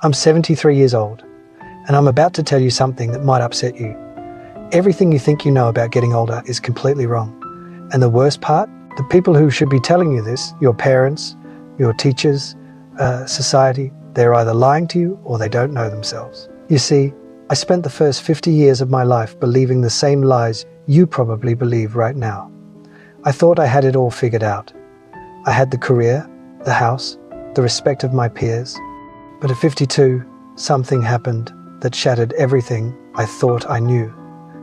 I'm 73 years old, and I'm about to tell you something that might upset you. Everything you think you know about getting older is completely wrong. And the worst part, the people who should be telling you this, your parents, your teachers, society, they're either lying to you or they don't know themselves. You see, I spent the first 50 years of my life believing the same lies you probably believe right now. I thought I had it all figured out. I had the career, the house, the respect of my peers. But at 52, something happened that shattered everything I thought I knew.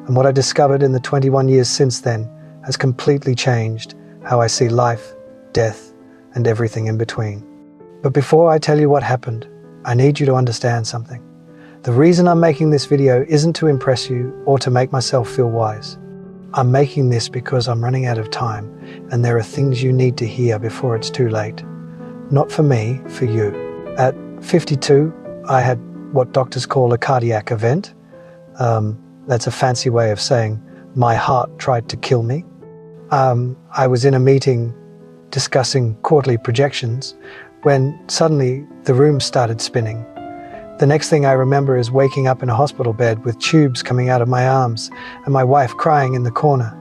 And what I discovered in the 21 years since then has completely changed how I see life, death, and everything in between. But before I tell you what happened, I need you to understand something. The reason I'm making this video isn't to impress you or to make myself feel wise. I'm making this because I'm running out of time, and there are things you need to hear before it's too late. Not for me, for you. At 52, I had what doctors call a cardiac event. That's a fancy way of saying my heart tried to kill me. I was in a meeting discussing quarterly projections when suddenly the room started spinning. The next thing I remember is waking up in a hospital bed with tubes coming out of my arms and my wife crying in the corner.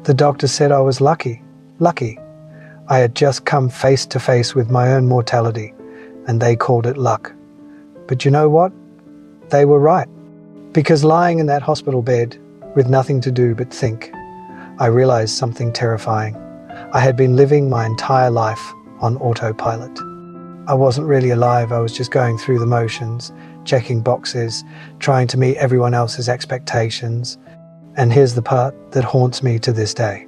The doctor said I was lucky. I had just come face to face with my own mortality, and they called it luck. But you know what? They were right. Because lying in that hospital bed with nothing to do but think, I realized something terrifying. I had been living my entire life on autopilot. I wasn't really alive. I was just going through the motions, checking boxes, trying to meet everyone else's expectations. And here's the part that haunts me to this day.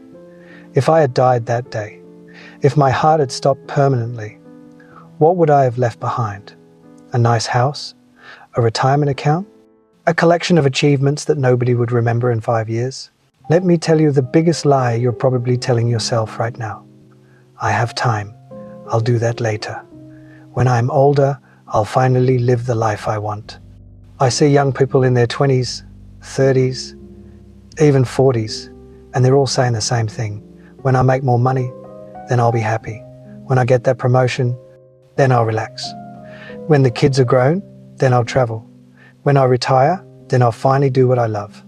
If I had died that day, if my heart had stopped permanently, what would I have left behind? A nice house? A retirement account? A collection of achievements that nobody would remember in 5 years? Let me tell you the biggest lie you're probably telling yourself right now. I have time. I'll do that later. When I'm older, I'll finally live the life I want. I see young people in their 20s, 30s, even 40s, and they're all saying the same thing. When I make more money, then I'll be happy. When I get that promotion, then I'll relax. When the kids are grown, then I'll travel. When I retire, then I'll finally do what I love.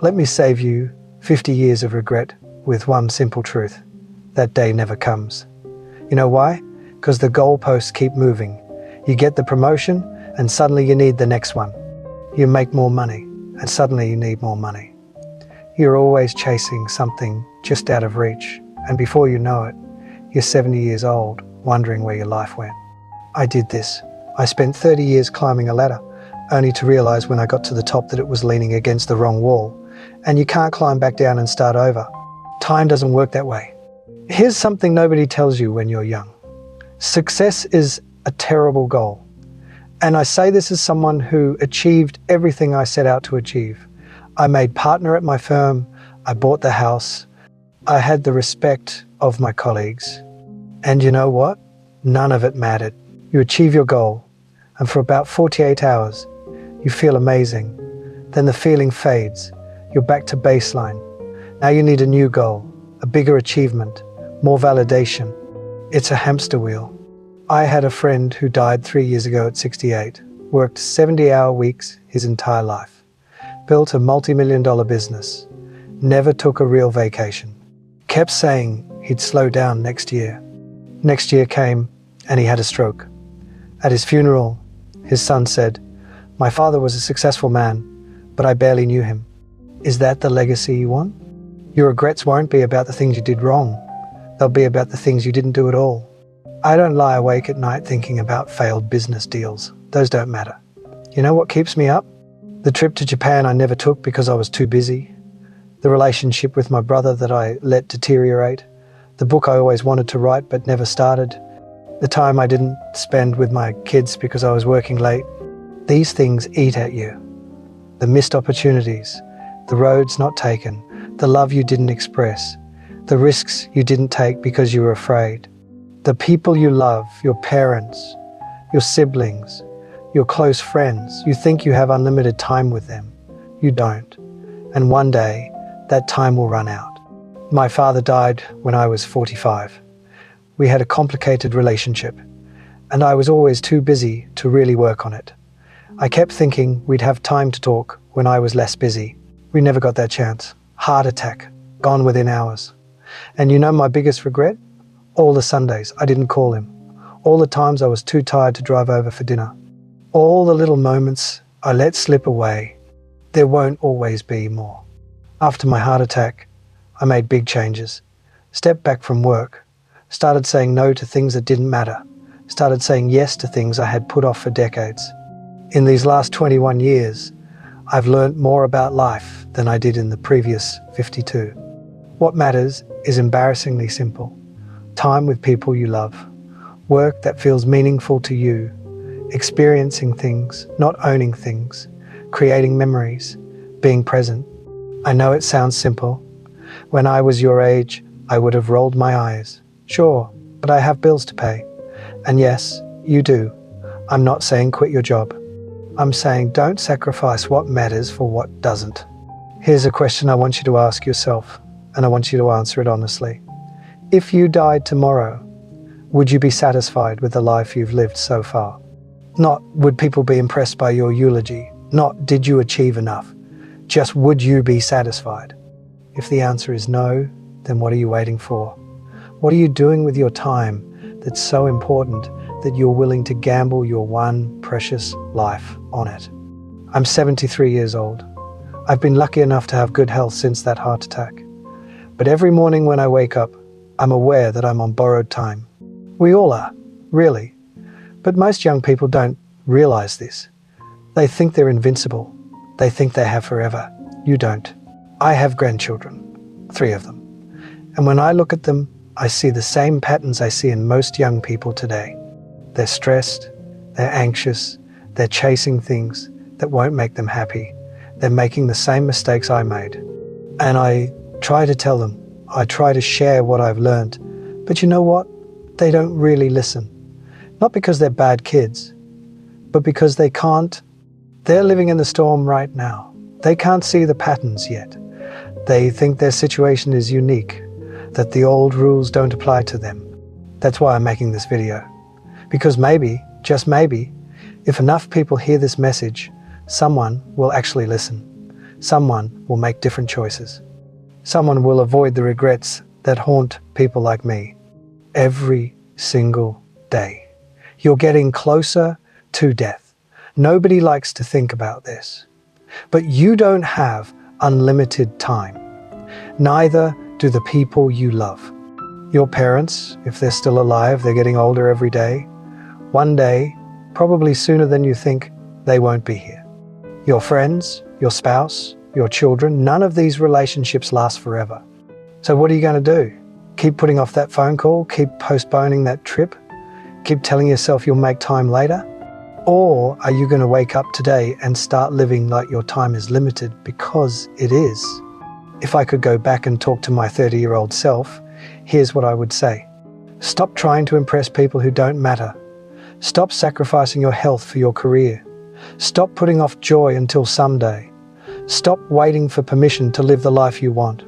Let me save you 50 years of regret with one simple truth. That day never comes. You know why? Because the goalposts keep moving. You get the promotion and suddenly you need the next one. You make more money and suddenly you need more money. You're always chasing something just out of reach, and before you know it, you're 70 years old, wondering where your life went. I did this. I spent 30 years climbing a ladder, only to realize when I got to the top that it was leaning against the wrong wall, and you can't climb back down and start over. Time doesn't work that way. Here's something nobody tells you when you're young. Success is a terrible goal. And I say this as someone who achieved everything I set out to achieve. I made partner at my firm. I bought the house. I had the respect of my colleagues. And you know what? None of it mattered. You achieve your goal, and for about 48 hours, you feel amazing. Then the feeling fades. You're back to baseline. Now you need a new goal, a bigger achievement, more validation. It's a hamster wheel. I had a friend who died 3 years ago at 68, worked 70-hour weeks his entire life, built a multi-million-dollar business, never took a real vacation, kept saying he'd slow down next year. Next year came and he had a stroke. At his funeral, his son said, "My father was a successful man, but I barely knew him." Is that the legacy you want? Your regrets won't be about the things you did wrong. They'll be about the things you didn't do at all. I don't lie awake at night thinking about failed business deals. Those don't matter. You know what keeps me up? The trip to Japan I never took because I was too busy. The relationship with my brother that I let deteriorate. The book I always wanted to write but never started. The time I didn't spend with my kids because I was working late. These things eat at you. The missed opportunities, the roads not taken, the love you didn't express, the risks you didn't take because you were afraid. The people you love, your parents, your siblings, your close friends, you think you have unlimited time with them. You don't. And one day, that time will run out. My father died when I was 45. We had a complicated relationship, and I was always too busy to really work on it. I kept thinking we'd have time to talk when I was less busy. We never got that chance. Heart attack, gone within hours. And you know my biggest regret? All the Sundays I didn't call him. All the times I was too tired to drive over for dinner. All the little moments I let slip away. There won't always be more. After my heart attack, I made big changes. Stepped back from work. Started saying no to things that didn't matter. Started saying yes to things I had put off for decades. In these last 21 years, I've learned more about life than I did in the previous 52. What matters is embarrassingly simple. Time with people you love. Work that feels meaningful to you. Experiencing things, not owning things. Creating memories. Being present. I know it sounds simple. When I was your age, I would have rolled my eyes. Sure, but I have bills to pay. And yes, you do. I'm not saying quit your job. I'm saying don't sacrifice what matters for what doesn't. Here's a question I want you to ask yourself, and I want you to answer it honestly. If you died tomorrow, would you be satisfied with the life you've lived so far? Not would people be impressed by your eulogy, not did you achieve enough, just would you be satisfied? If the answer is no, then what are you waiting for? What are you doing with your time that's so important that you're willing to gamble your one precious life on it? I'm 73 years old. I've been lucky enough to have good health since that heart attack. But every morning when I wake up, I'm aware that I'm on borrowed time. We all are, really. But most young people don't realize this. They think they're invincible. They think they have forever. You don't. I have grandchildren, 3 of them. And when I look at them, I see the same patterns I see in most young people today. They're stressed, they're anxious, they're chasing things that won't make them happy. They're making the same mistakes I made. And I try to tell them, I try to share what I've learned. But you know what? They don't really listen. Not because they're bad kids, but because they can't. They're living in the storm right now. They can't see the patterns yet. They think their situation is unique, that the old rules don't apply to them. That's why I'm making this video. Because maybe, just maybe, if enough people hear this message, someone will actually listen. Someone will make different choices. Someone will avoid the regrets that haunt people like me every single day. You're getting closer to death. Nobody likes to think about this. But you don't have unlimited time. Neither do the people you love. Your parents, if they're still alive, they're getting older every day. One day, probably sooner than you think, they won't be here. Your friends, your spouse, your children, none of these relationships last forever. So what are you going to do? Keep putting off that phone call? Keep postponing that trip? Keep telling yourself you'll make time later? Or are you going to wake up today and start living like your time is limited, because it is? If I could go back and talk to my 30-year-old self, here's what I would say. Stop trying to impress people who don't matter. Stop sacrificing your health for your career. Stop putting off joy until someday. Stop waiting for permission to live the life you want.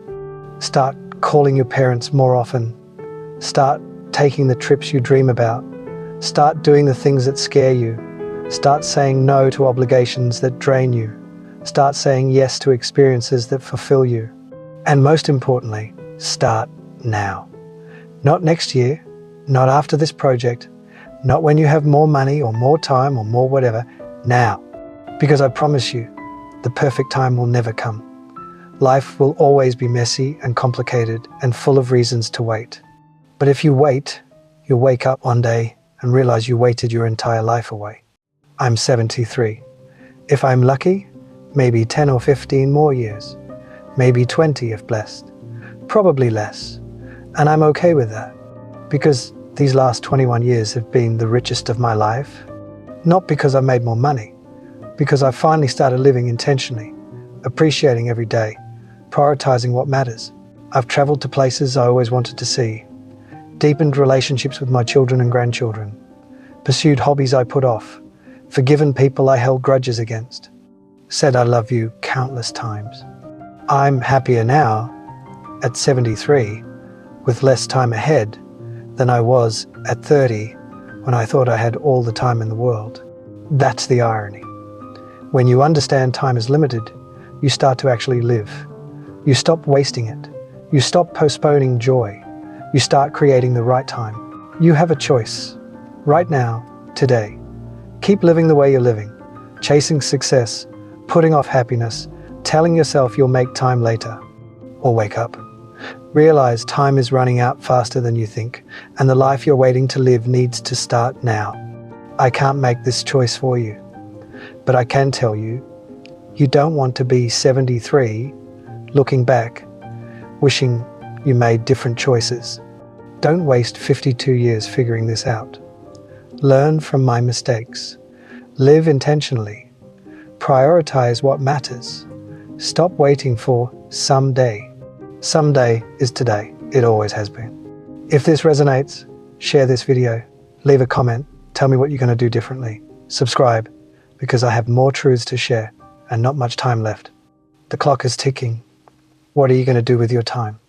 Start calling your parents more often. Start taking the trips you dream about. Start doing the things that scare you. Start saying no to obligations that drain you. Start saying yes to experiences that fulfill you. And most importantly, start now. Not next year, not after this project, not when you have more money or more time or more whatever, now. Because I promise you, the perfect time will never come. Life will always be messy and complicated and full of reasons to wait. But if you wait, you'll wake up one day and realize you waited your entire life away. I'm 73. If I'm lucky, maybe 10 or 15 more years. Maybe 20 if blessed. Probably less. And I'm okay with that. Because these last 21 years have been the richest of my life. Not because I've made more money. Because I've finally started living intentionally. Appreciating every day. Prioritizing what matters. I've traveled to places I always wanted to see. Deepened relationships with my children and grandchildren. Pursued hobbies I put off. Forgiven people I held grudges against. Said I love you countless times. I'm happier now, at 73, with less time ahead than I was at 30 when I thought I had all the time in the world. That's the irony. When you understand time is limited, you start to actually live. You stop wasting it. You stop postponing joy. You start creating the right time. You have a choice. Right now, today. Keep living the way you're living, chasing success, putting off happiness, telling yourself you'll make time later. Or wake up. Realize time is running out faster than you think, and the life you're waiting to live needs to start now. I can't make this choice for you, but I can tell you, you don't want to be 73, looking back, wishing you made different choices. Don't waste 52 years figuring this out. Learn from my mistakes. Live intentionally. Prioritize what matters. Stop waiting for someday. Someday is today. It always has been. If this resonates, share this video. Leave a comment. Tell me what you're going to do differently. Subscribe, because I have more truths to share and not much time left. The clock is ticking. What are you going to do with your time?